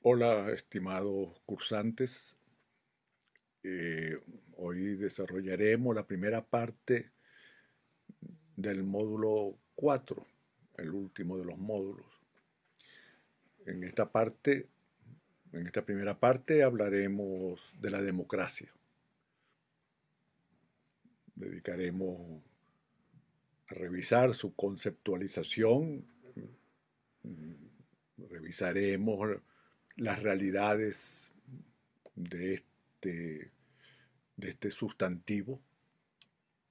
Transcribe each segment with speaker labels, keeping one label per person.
Speaker 1: Hola, estimados cursantes. Hoy desarrollaremos la primera parte del módulo 4, el último de los módulos. En esta parte, en esta primera parte hablaremos de la democracia. Dedicaremos a revisar su conceptualización, revisaremos las realidades de este sustantivo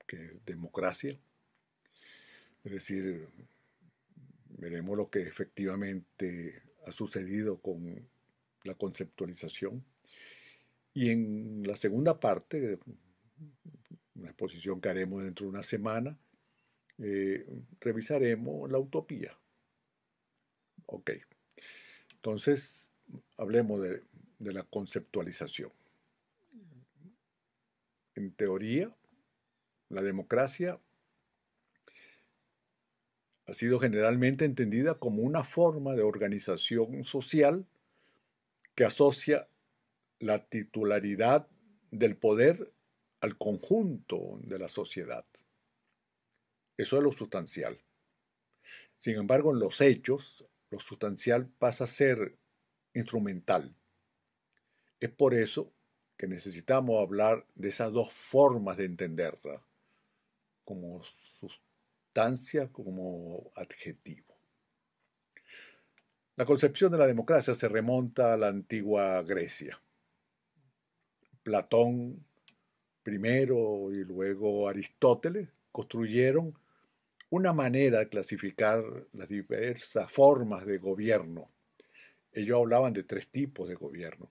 Speaker 1: que es democracia. Es decir, veremos lo que efectivamente ha sucedido con la conceptualización. Y en la segunda parte, una exposición que haremos dentro de una semana, revisaremos la utopía. Ok, entonces hablemos de la conceptualización. En teoría, la democracia ha sido generalmente entendida como una forma de organización social que asocia la titularidad del poder al conjunto de la sociedad. Eso es lo sustancial. Sin embargo, en los hechos, lo sustancial pasa a ser instrumental. Es por eso que necesitamos hablar de esas dos formas de entenderla, como sustancia, como adjetivo. La concepción de la democracia se remonta a la antigua Grecia. Platón primero y luego Aristóteles construyeron una manera de clasificar las diversas formas de gobierno. Ellos hablaban de tres tipos de gobierno.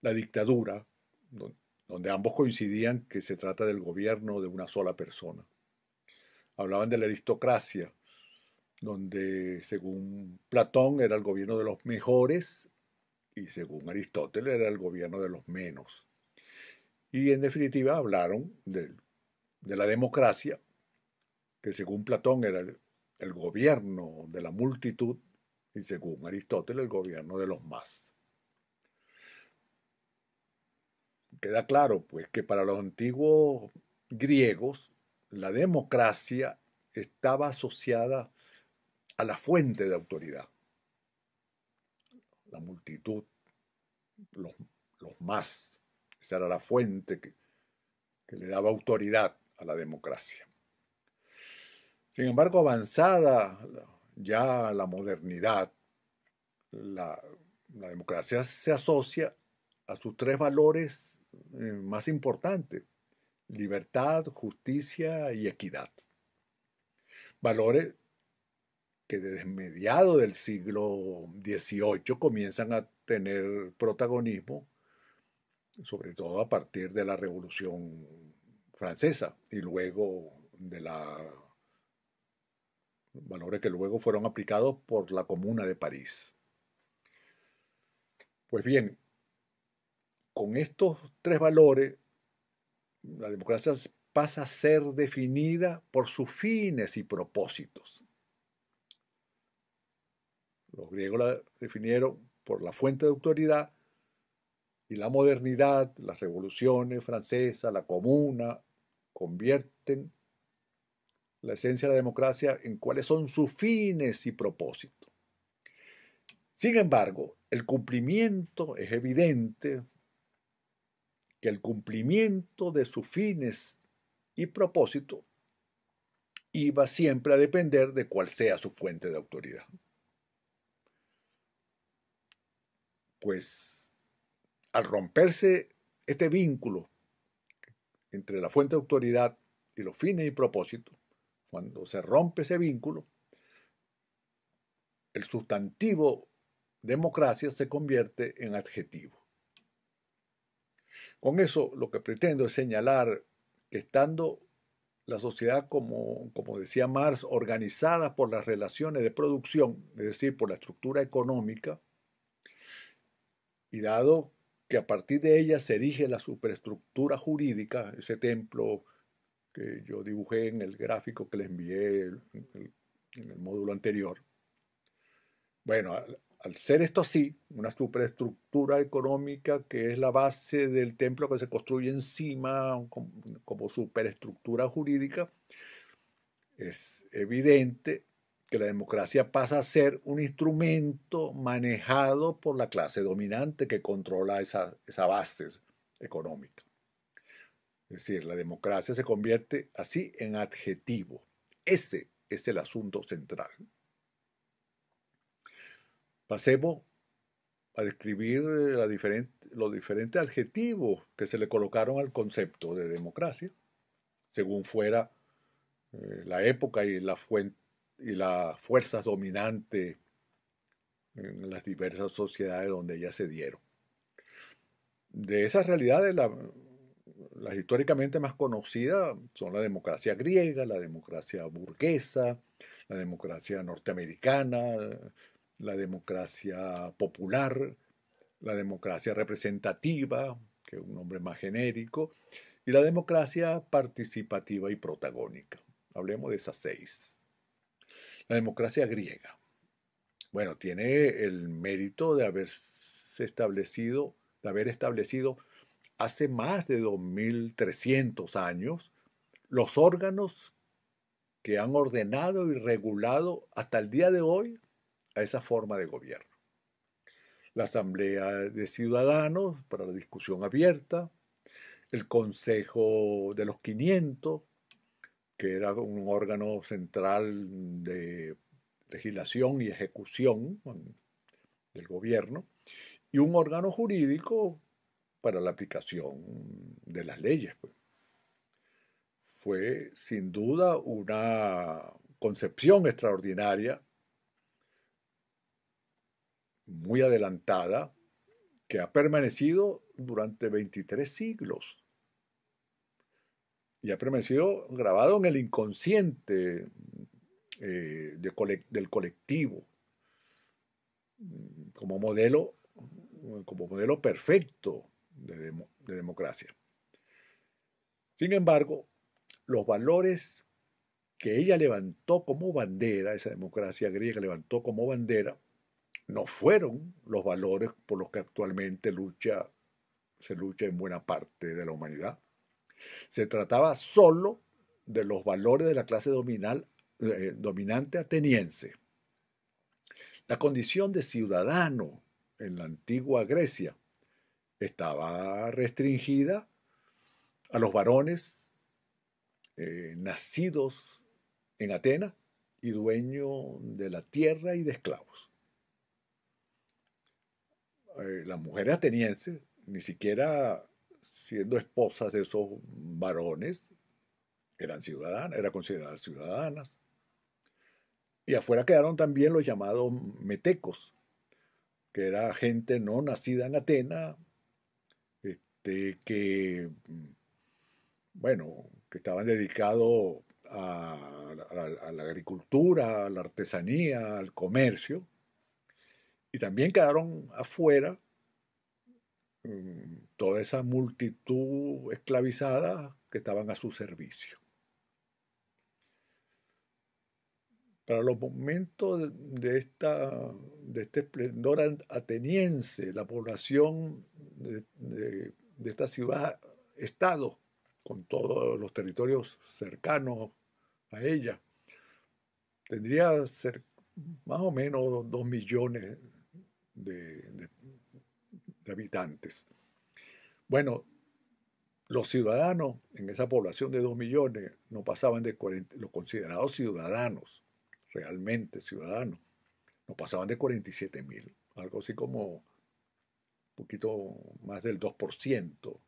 Speaker 1: La dictadura, donde ambos coincidían que se trata del gobierno de una sola persona. Hablaban de la aristocracia, donde según Platón era el gobierno de los mejores y según Aristóteles era el gobierno de los menos. Y en definitiva hablaron de la democracia, que según Platón era el gobierno de la multitud y según Aristóteles el gobierno de los más. Queda claro pues que para los antiguos griegos la democracia estaba asociada a la fuente de autoridad, la multitud, los, los más. Esa era la fuente que le daba autoridad a la democracia. Sin embargo, avanzada ya la modernidad, la, la democracia se asocia a sus tres valores más importantes: libertad, justicia y equidad. Valores que desde mediados del siglo XVIII comienzan a tener protagonismo, sobre todo a partir de la Revolución Francesa y luego de la valores que luego fueron aplicados por la Comuna de París. Pues bien, con estos tres valores, la democracia pasa a ser definida por sus fines y propósitos. Los griegos la definieron por la fuente de autoridad y la modernidad, las revoluciones francesas, la comuna, convierten la esencia de la democracia en cuáles son sus fines y propósitos. Sin embargo, el cumplimiento es evidente que el cumplimiento de sus fines y propósitos iba siempre a depender de cuál sea su fuente de autoridad. Pues al romperse este vínculo entre la fuente de autoridad y los fines y propósitos, cuando se rompe ese vínculo, el sustantivo democracia se convierte en adjetivo. Con eso lo que pretendo es señalar que estando la sociedad, como decía Marx, organizada por las relaciones de producción, es decir, por la estructura económica, y dado que a partir de ella se erige la superestructura jurídica, ese templo que yo dibujé en el gráfico que les envié en el módulo anterior. Bueno, al ser esto así, una superestructura económica que es la base del templo que se construye encima como superestructura jurídica, es evidente que la democracia pasa a ser un instrumento manejado por la clase dominante que controla esa base económica. Es decir, la democracia se convierte así en adjetivo. Ese es el asunto central. Pasemos a describir los diferentes adjetivos que se le colocaron al concepto de democracia, según fuera la época y las fuerzas dominantes en las diversas sociedades donde ellas se dieron. De esas realidades, las históricamente más conocidas son la democracia griega, la democracia burguesa, la democracia norteamericana, la democracia popular, la democracia representativa, que es un nombre más genérico, y la democracia participativa y protagónica. Hablemos de esas seis. La democracia griega. Bueno, tiene el mérito de de haber establecido hace más de 2300 años los órganos que han ordenado y regulado hasta el día de hoy a esa forma de gobierno. La Asamblea de Ciudadanos para la discusión abierta, el Consejo de los 500, que era un órgano central de legislación y ejecución del gobierno, y un órgano jurídico para la aplicación de las leyes. Pues. Fue sin duda una concepción extraordinaria, muy adelantada, que ha permanecido durante 23 siglos y ha permanecido grabado en el inconsciente del colectivo como modelo, como modelo perfecto de democracia. Sin embargo, los valores que ella levantó como bandera, esa democracia griega levantó como bandera, no fueron los valores por los que actualmente se lucha en buena parte de la humanidad. Se trataba solo de los valores de la clase dominante ateniense. La condición de ciudadano en la antigua Grecia estaba restringida a los varones nacidos en Atenas y dueños de la tierra y de esclavos. Las mujeres atenienses, ni siquiera siendo esposas de esos varones, eran consideradas ciudadanas. Y afuera quedaron también los llamados metecos, que era gente no nacida en Atenas, que, bueno, que estaban dedicados a la agricultura, a la artesanía, al comercio, y también quedaron afuera toda esa multitud esclavizada que estaban a su servicio. Para los momentos de este esplendor ateniense, la población de esta ciudad-estado, con todos los territorios cercanos a ella, tendría más o menos 2 millones de, de- de habitantes. Bueno, los ciudadanos en esa población de 2 millones no pasaban de 40, los considerados ciudadanos, realmente ciudadanos, no pasaban de 47.000, algo así como un poquito más del 2%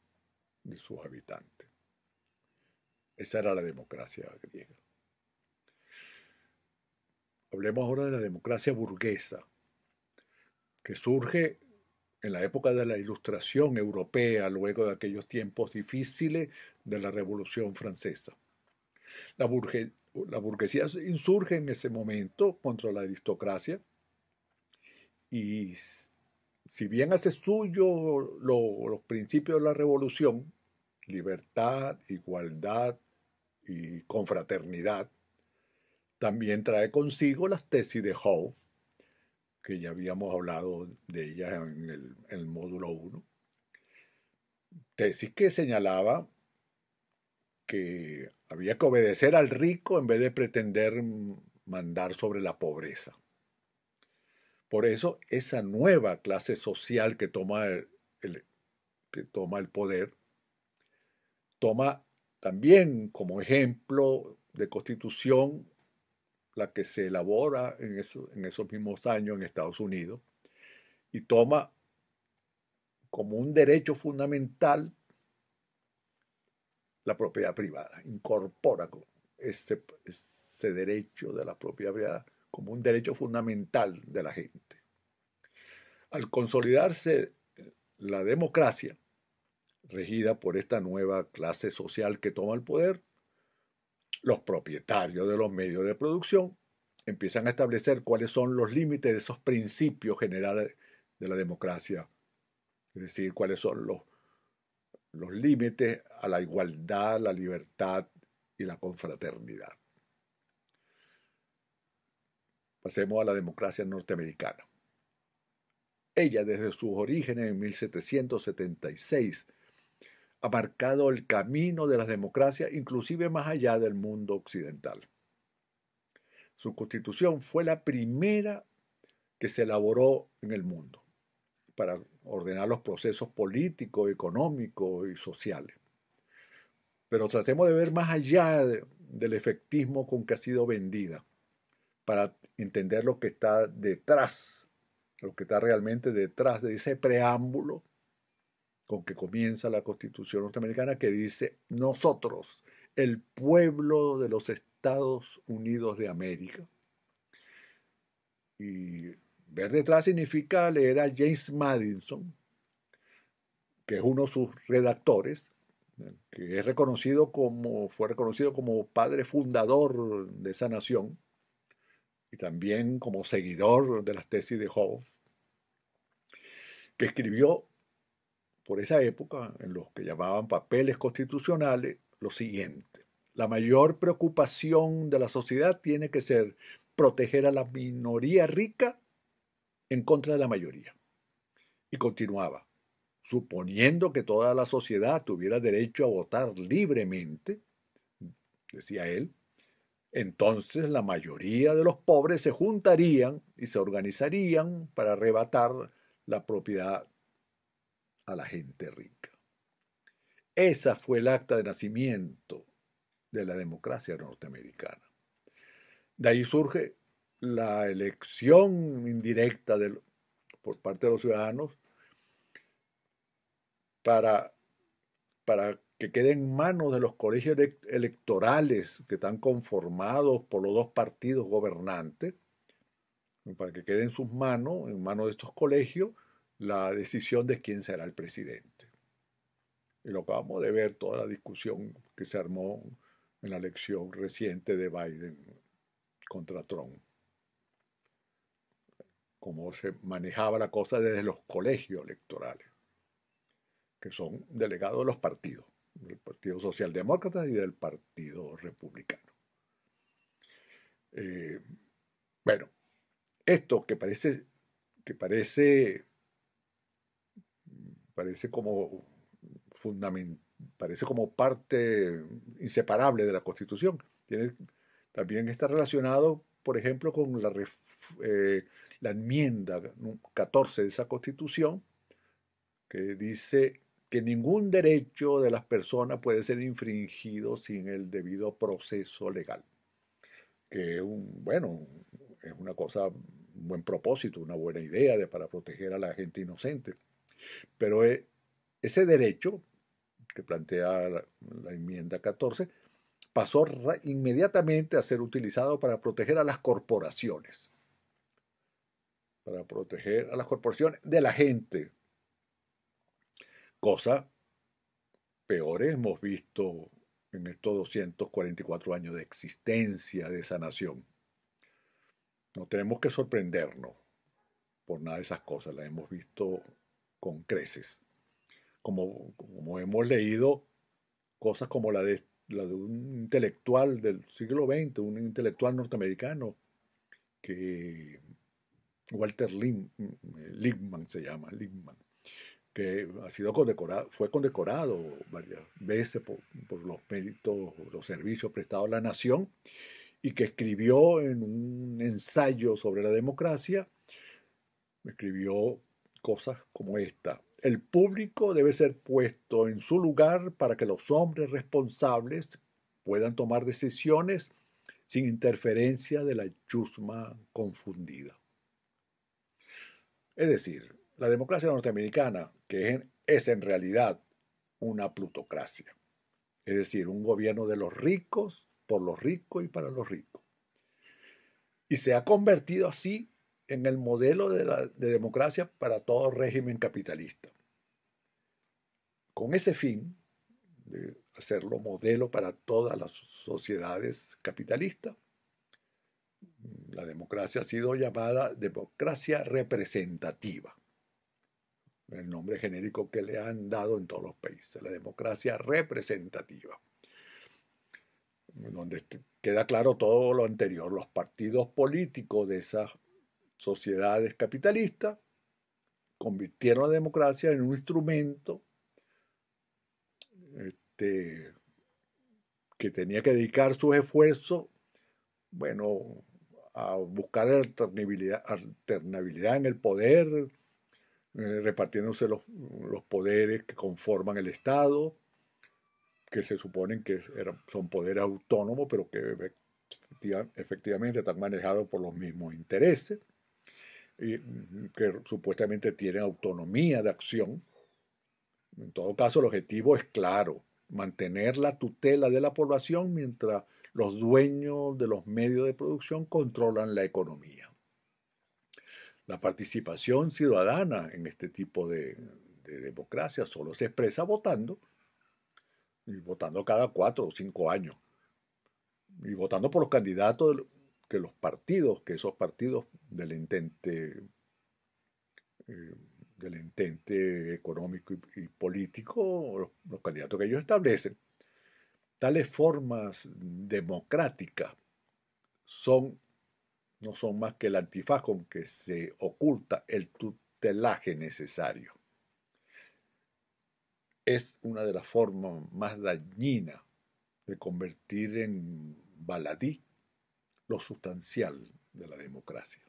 Speaker 1: de sus habitantes. Esa era la democracia griega. Hablemos ahora de la democracia burguesa, que surge en la época de la Ilustración europea, luego de aquellos tiempos difíciles de la Revolución Francesa. La, la burguesía insurge en ese momento contra la aristocracia y si bien hace suyo los principios de la revolución, libertad, igualdad y confraternidad, también trae consigo las tesis de Hobbes, que ya habíamos hablado de ella en el módulo uno. Tesis que señalaba que había que obedecer al rico en vez de pretender mandar sobre la pobreza. Por eso, esa nueva clase social que toma que toma el poder, toma también como ejemplo de constitución la que se elabora en esos mismos años en Estados Unidos, y toma como un derecho fundamental la propiedad privada, incorpora ese derecho de la propiedad privada como un derecho fundamental de la gente. Al consolidarse la democracia, regida por esta nueva clase social que toma el poder, los propietarios de los medios de producción empiezan a establecer cuáles son los límites de esos principios generales de la democracia, es decir, cuáles son los límites a la igualdad, la libertad y la confraternidad. Pasemos a la democracia norteamericana. Ella, desde sus orígenes en 1776, ha marcado el camino de las democracias, inclusive más allá del mundo occidental. Su constitución fue la primera que se elaboró en el mundo para ordenar los procesos políticos, económicos y sociales. Pero tratemos de ver más allá del efectismo con que ha sido vendida, para entender lo que está detrás, lo que está realmente detrás de ese preámbulo con que comienza la Constitución norteamericana, que dice: nosotros, el pueblo de los Estados Unidos de América. Y ver detrás significa leer a James Madison, que es uno de sus redactores, que fue reconocido como padre fundador de esa nación y también como seguidor de las tesis de Hobbes, que escribió por esa época, en los que llamaban papeles constitucionales, lo siguiente: la mayor preocupación de la sociedad tiene que ser proteger a la minoría rica en contra de la mayoría. Y continuaba: suponiendo que toda la sociedad tuviera derecho a votar libremente, decía él, entonces la mayoría de los pobres se juntarían y se organizarían para arrebatar la propiedad a la gente rica. Esa fue el acta de nacimiento de la democracia norteamericana. De ahí surge la elección indirecta por parte de los ciudadanos para, para que quede en manos de los colegios electorales que están conformados por los dos partidos gobernantes, para que quede en manos de estos colegios, la decisión de quién será el presidente. Y lo acabamos de ver, toda la discusión que se armó en la elección reciente de Biden contra Trump. Cómo se manejaba la cosa desde los colegios electorales, que son delegados de los partidos, del Partido Socialdemócrata y del Partido Republicano. Bueno, esto parece como parece como parte inseparable de la Constitución. También está relacionado, por ejemplo, con la enmienda 14 de esa Constitución, que dice que ningún derecho de las personas puede ser infringido sin el debido proceso legal. Que es una cosa, un buen propósito, una buena idea para proteger a la gente inocente. Pero ese derecho que plantea la enmienda 14 pasó inmediatamente a ser utilizado para proteger a las corporaciones. Para proteger a las corporaciones de la gente. Cosa peores hemos visto en estos 244 años de existencia de esa nación. No tenemos que sorprendernos por nada de esas cosas, las hemos visto con creces. Como hemos leído cosas como la de un intelectual del siglo XX, un intelectual norteamericano que Walter Lippmann se llama, Lippmann, que ha sido condecorado, fue condecorado varias veces por los méritos, los servicios prestados a la nación, y que escribió en un ensayo sobre la democracia, escribió cosas como esta: el público debe ser puesto en su lugar para que los hombres responsables puedan tomar decisiones sin interferencia de la chusma confundida. Es decir, la democracia norteamericana, que es en realidad una plutocracia, es decir, un gobierno de los ricos, por los ricos y para los ricos. Y se ha convertido así en el modelo de democracia para todo régimen capitalista. Con ese fin, de hacerlo modelo para todas las sociedades capitalistas, la democracia ha sido llamada democracia representativa, el nombre genérico que le han dado en todos los países, la democracia representativa, donde queda claro todo lo anterior. Los partidos políticos de esas sociedades capitalistas convirtieron la democracia en un instrumento este, que tenía que dedicar sus esfuerzos, bueno, a buscar alternabilidad en el poder, repartiéndose los poderes que conforman el Estado, que se suponen que son poderes autónomos, pero que efectivamente están manejados por los mismos intereses, y que supuestamente tienen autonomía de acción. En todo caso, el objetivo es claro: mantener la tutela de la población mientras los dueños de los medios de producción controlan la economía. La participación ciudadana en este tipo de democracia solo se expresa votando, y votando cada 4 o 5 años, y votando por los candidatos que esos partidos eh, del entente económico y político, los candidatos que ellos establecen. Tales formas democráticas son, no son más que el antifaz con que se oculta el tutelaje necesario. Es una de las formas más dañinas de convertir en baladí lo sustancial de la democracia.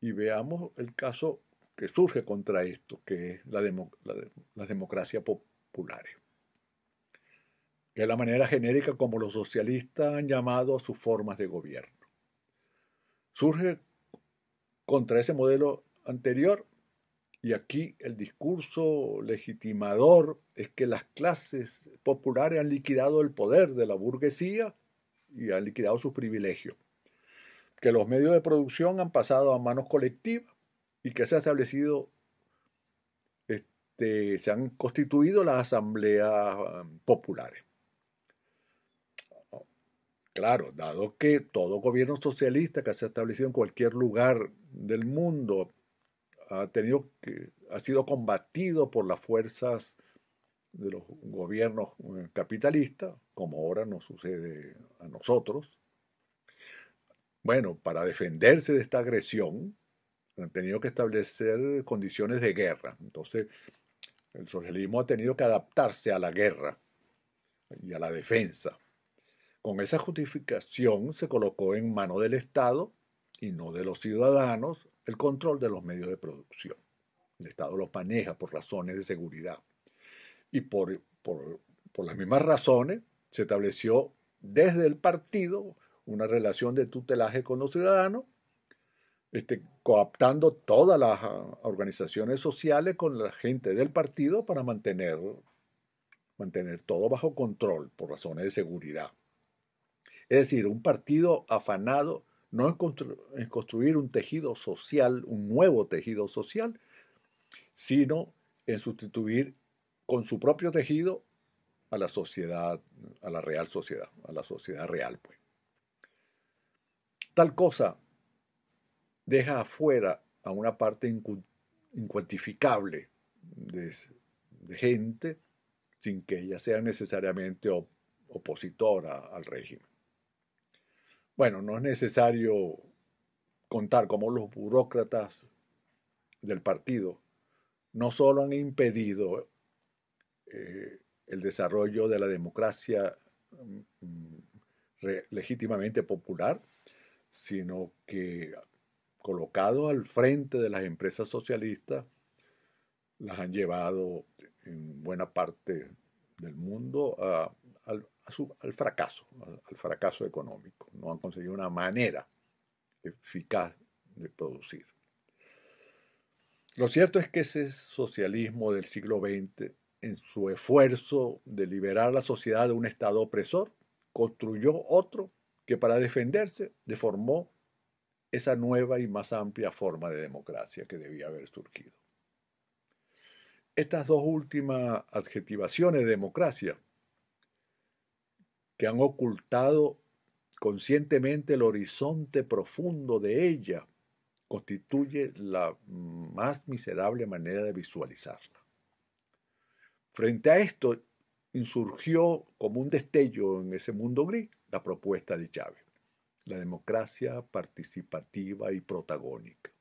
Speaker 1: Y veamos el caso que surge contra esto, que es las democracias populares, que es la manera genérica como los socialistas han llamado a sus formas de gobierno. Surge contra ese modelo anterior, y aquí el discurso legitimador es que las clases populares han liquidado el poder de la burguesía y han liquidado sus privilegios, que los medios de producción han pasado a manos colectivas y que se ha establecido, se han constituido las asambleas populares. Claro, dado que todo gobierno socialista que se ha establecido en cualquier lugar del mundo ha sido combatido por las fuerzas de los gobiernos capitalistas, como ahora nos sucede a nosotros. Bueno, para defenderse de esta agresión, han tenido que establecer condiciones de guerra. Entonces, el socialismo ha tenido que adaptarse a la guerra y a la defensa. Con esa justificación se colocó en manos del Estado y no de los ciudadanos el control de los medios de producción. El Estado los maneja por razones de seguridad. Y por las mismas razones se estableció desde el partido una relación de tutelaje con los ciudadanos, cooptando todas las organizaciones sociales con la gente del partido para mantener todo bajo control por razones de seguridad. Es decir, un partido afanado no en construir un tejido social, un nuevo tejido social, sino en sustituir con su propio tejido a la sociedad, a la real sociedad, a la sociedad real, pues. Tal cosa deja afuera a una parte incuantificable de gente sin que ella sea necesariamente opositora al régimen. Bueno, no es necesario contar cómo los burócratas del partido no solo han impedido el desarrollo de la democracia mm, legítimamente popular, sino que colocado al frente de las empresas socialistas, las han llevado en buena parte del mundo al fracaso, al fracaso económico. No han conseguido una manera eficaz de producir. Lo cierto es que ese socialismo del siglo XX, en su esfuerzo de liberar la sociedad de un Estado opresor, construyó otro que para defenderse deformó esa nueva y más amplia forma de democracia que debía haber surgido. Estas dos últimas adjetivaciones de democracia, que han ocultado conscientemente el horizonte profundo de ella, constituye la más miserable manera de visualizarla. Frente a esto, insurgió como un destello en ese mundo gris la propuesta de Chávez, la democracia participativa y protagónica.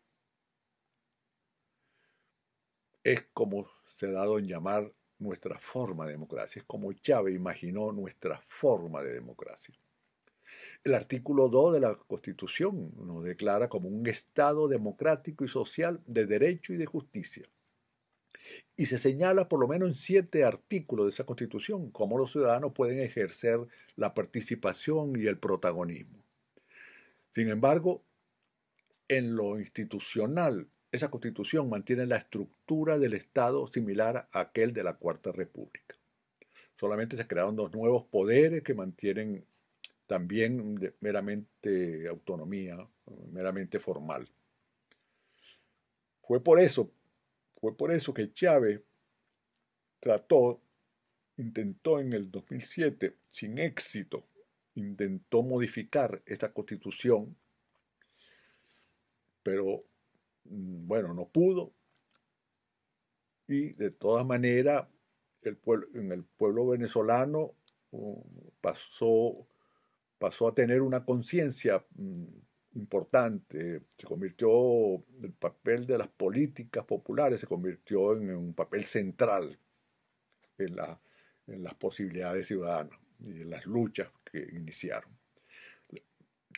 Speaker 1: Es como se ha dado en llamar nuestra forma de democracia, es como Chávez imaginó nuestra forma de democracia. El artículo 2 de la Constitución nos declara como un Estado democrático y social de derecho y de justicia. Y se señala por lo menos en 7 artículos de esa Constitución cómo los ciudadanos pueden ejercer la participación y el protagonismo. Sin embargo, en lo institucional, esa Constitución mantiene la estructura del Estado similar a aquel de la Cuarta República. Solamente se crearon 2 nuevos poderes que mantienen también meramente autonomía, meramente formal. Fue por eso que Chávez intentó en el 2007, sin éxito, intentó modificar esta constitución, pero bueno, no pudo. Y de todas maneras, en el pueblo venezolano pasó a tener una conciencia importante. El papel de las políticas populares se convirtió en un papel central en, en las posibilidades ciudadanas y en las luchas que iniciaron.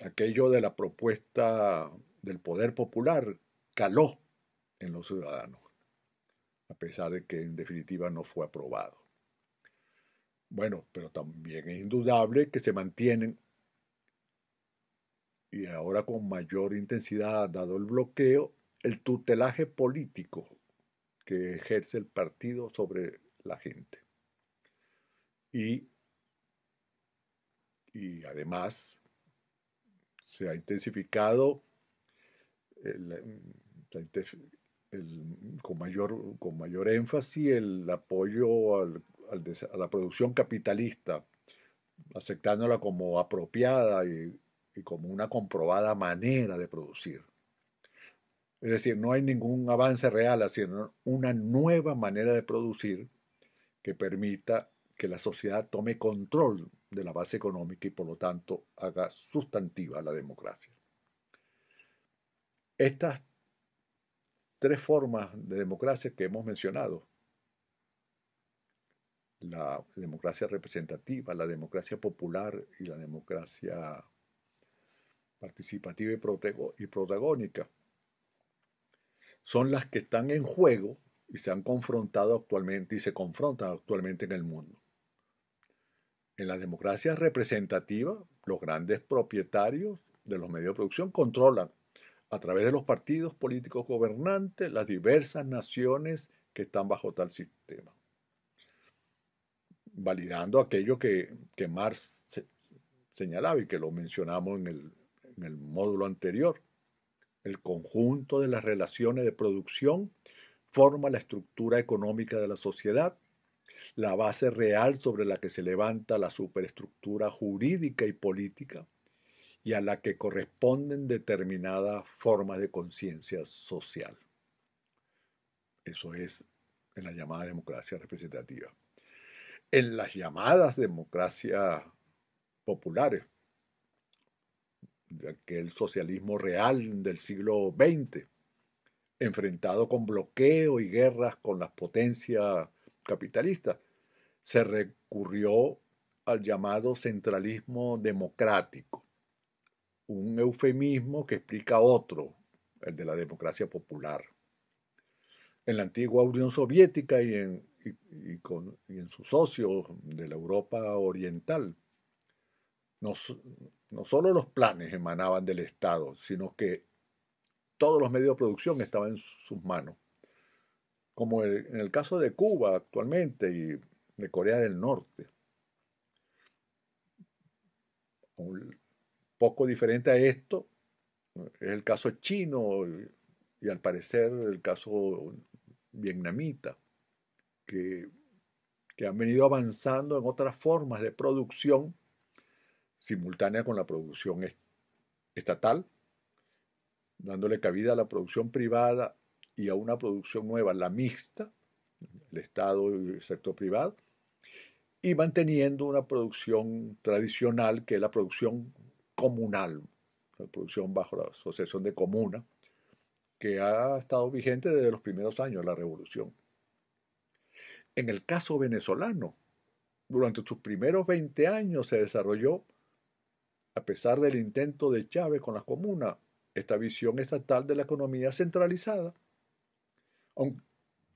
Speaker 1: Aquello de la propuesta del poder popular caló en los ciudadanos, a pesar de que en definitiva no fue aprobado. Bueno, pero también es indudable que se mantienen, y ahora con mayor intensidad dado el bloqueo, el tutelaje político que ejerce el partido sobre la gente. Y además se ha intensificado con mayor énfasis el apoyo a la producción capitalista, aceptándola como apropiada y como una comprobada manera de producir. Es decir, no hay ningún avance real, sino una nueva manera de producir que permita que la sociedad tome control de la base económica y por lo tanto haga sustantiva la democracia. Estas 3 formas de democracia que hemos mencionado, la democracia representativa, la democracia popular y la democracia participativa y protagónica, son las que están en juego y se han confrontado actualmente y se confrontan actualmente en el mundo. En la democracia representativa, los grandes propietarios de los medios de producción controlan a través de los partidos políticos gobernantes las diversas naciones que están bajo tal sistema, validando aquello que Marx señalaba y que lo mencionamos en el módulo anterior. El conjunto de las relaciones de producción forma la estructura económica de la sociedad, la base real sobre la que se levanta la superestructura jurídica y política y a la que corresponden determinadas formas de conciencia social. Eso es en la llamada democracia representativa. En las llamadas democracias populares, de aquel socialismo real del siglo XX, enfrentado con bloqueo y guerras con las potencias capitalistas, se recurrió al llamado centralismo democrático, un eufemismo que explica otro, el de la democracia popular. En la antigua Unión Soviética y en sus socios de la Europa Oriental, no, no solo los planes emanaban del Estado, sino que todos los medios de producción estaban en sus manos, como en el caso de Cuba actualmente y de Corea del Norte. Un poco diferente a esto es el caso chino y al parecer el caso vietnamita, que, que han venido avanzando en otras formas de producción simultánea con la producción estatal, dándole cabida a la producción privada y a una producción nueva, la mixta, el Estado y el sector privado, y manteniendo una producción tradicional que es la producción comunal, la producción bajo la asociación de comunas, que ha estado vigente desde los primeros años de la revolución. En el caso venezolano, durante sus primeros 20 años se desarrolló, a pesar del intento de Chávez con las comunas, esta visión estatal de la economía centralizada,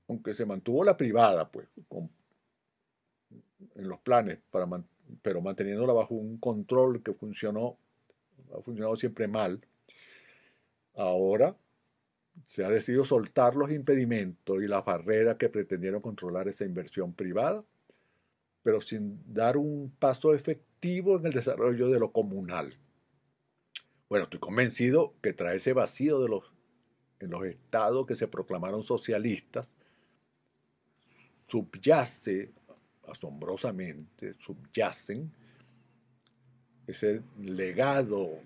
Speaker 1: aunque se mantuvo la privada, pues, en los planes, pero manteniéndola bajo un control que ha funcionado siempre mal. Ahora se ha decidido soltar los impedimentos y las barreras que pretendieron controlar esa inversión privada, pero sin dar un paso efectivo en el desarrollo de lo comunal. Bueno, estoy convencido que tras ese vacío en los estados que se proclamaron socialistas, subyace, asombrosamente, subyacen ese legado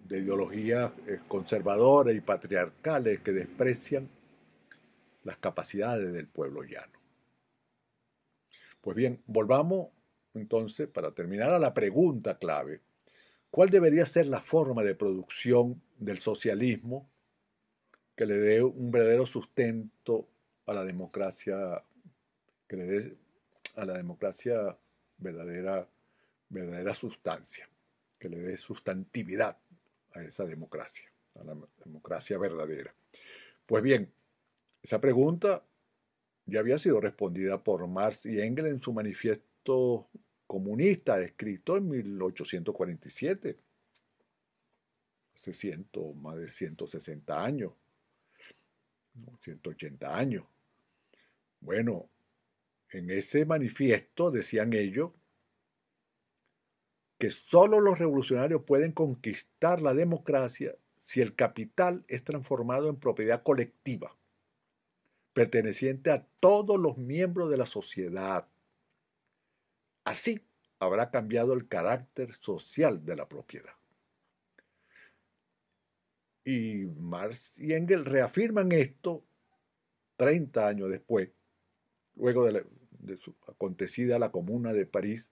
Speaker 1: de ideologías conservadoras y patriarcales que desprecian las capacidades del pueblo llano. Pues bien, volvamos entonces, para terminar, a la pregunta clave. ¿Cuál debería ser la forma de producción del socialismo que le dé un verdadero sustento a la democracia, que le dé a la democracia verdadera sustancia, que le dé sustantividad a esa democracia, a la democracia verdadera? Pues bien, esa pregunta ya había sido respondida por Marx y Engels en su manifiesto comunista, escrito en 1847, hace más de 160 años, 180 años. Bueno, en ese manifiesto decían ellos que solo los revolucionarios pueden conquistar la democracia si el capital es transformado en propiedad colectiva, perteneciente a todos los miembros de la sociedad. Así habrá cambiado el carácter social de la propiedad. Y Marx y Engels reafirman esto 30 años después, luego de su acontecida la Comuna de París,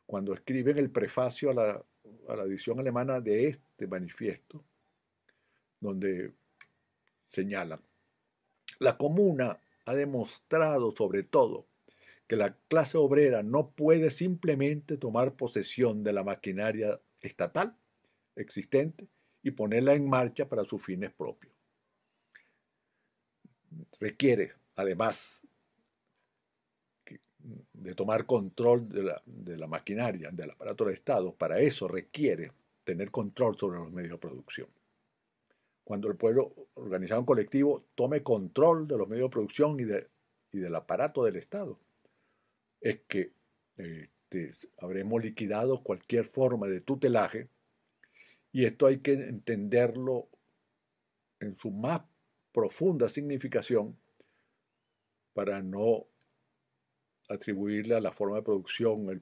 Speaker 1: cuando escriben el prefacio a la edición alemana de este manifiesto, donde señalan: la Comuna ha demostrado sobre todo que la clase obrera no puede simplemente tomar posesión de la maquinaria estatal existente y ponerla en marcha para sus fines propios. Requiere, además, de tomar control de la maquinaria, del aparato del Estado. Para eso requiere tener control sobre los medios de producción. Cuando el pueblo organizado en colectivo tome control de los medios de producción y del aparato del Estado, es que habremos liquidado cualquier forma de tutelaje, y esto hay que entenderlo en su más profunda significación para no atribuirle a la forma de producción el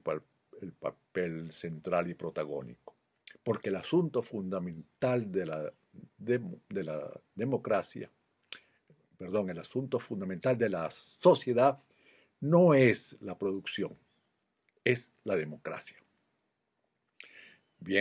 Speaker 1: papel central y protagónico. Porque el asunto fundamental de la democracia, perdón, el asunto fundamental de la sociedad no es la producción, es la democracia. Bien.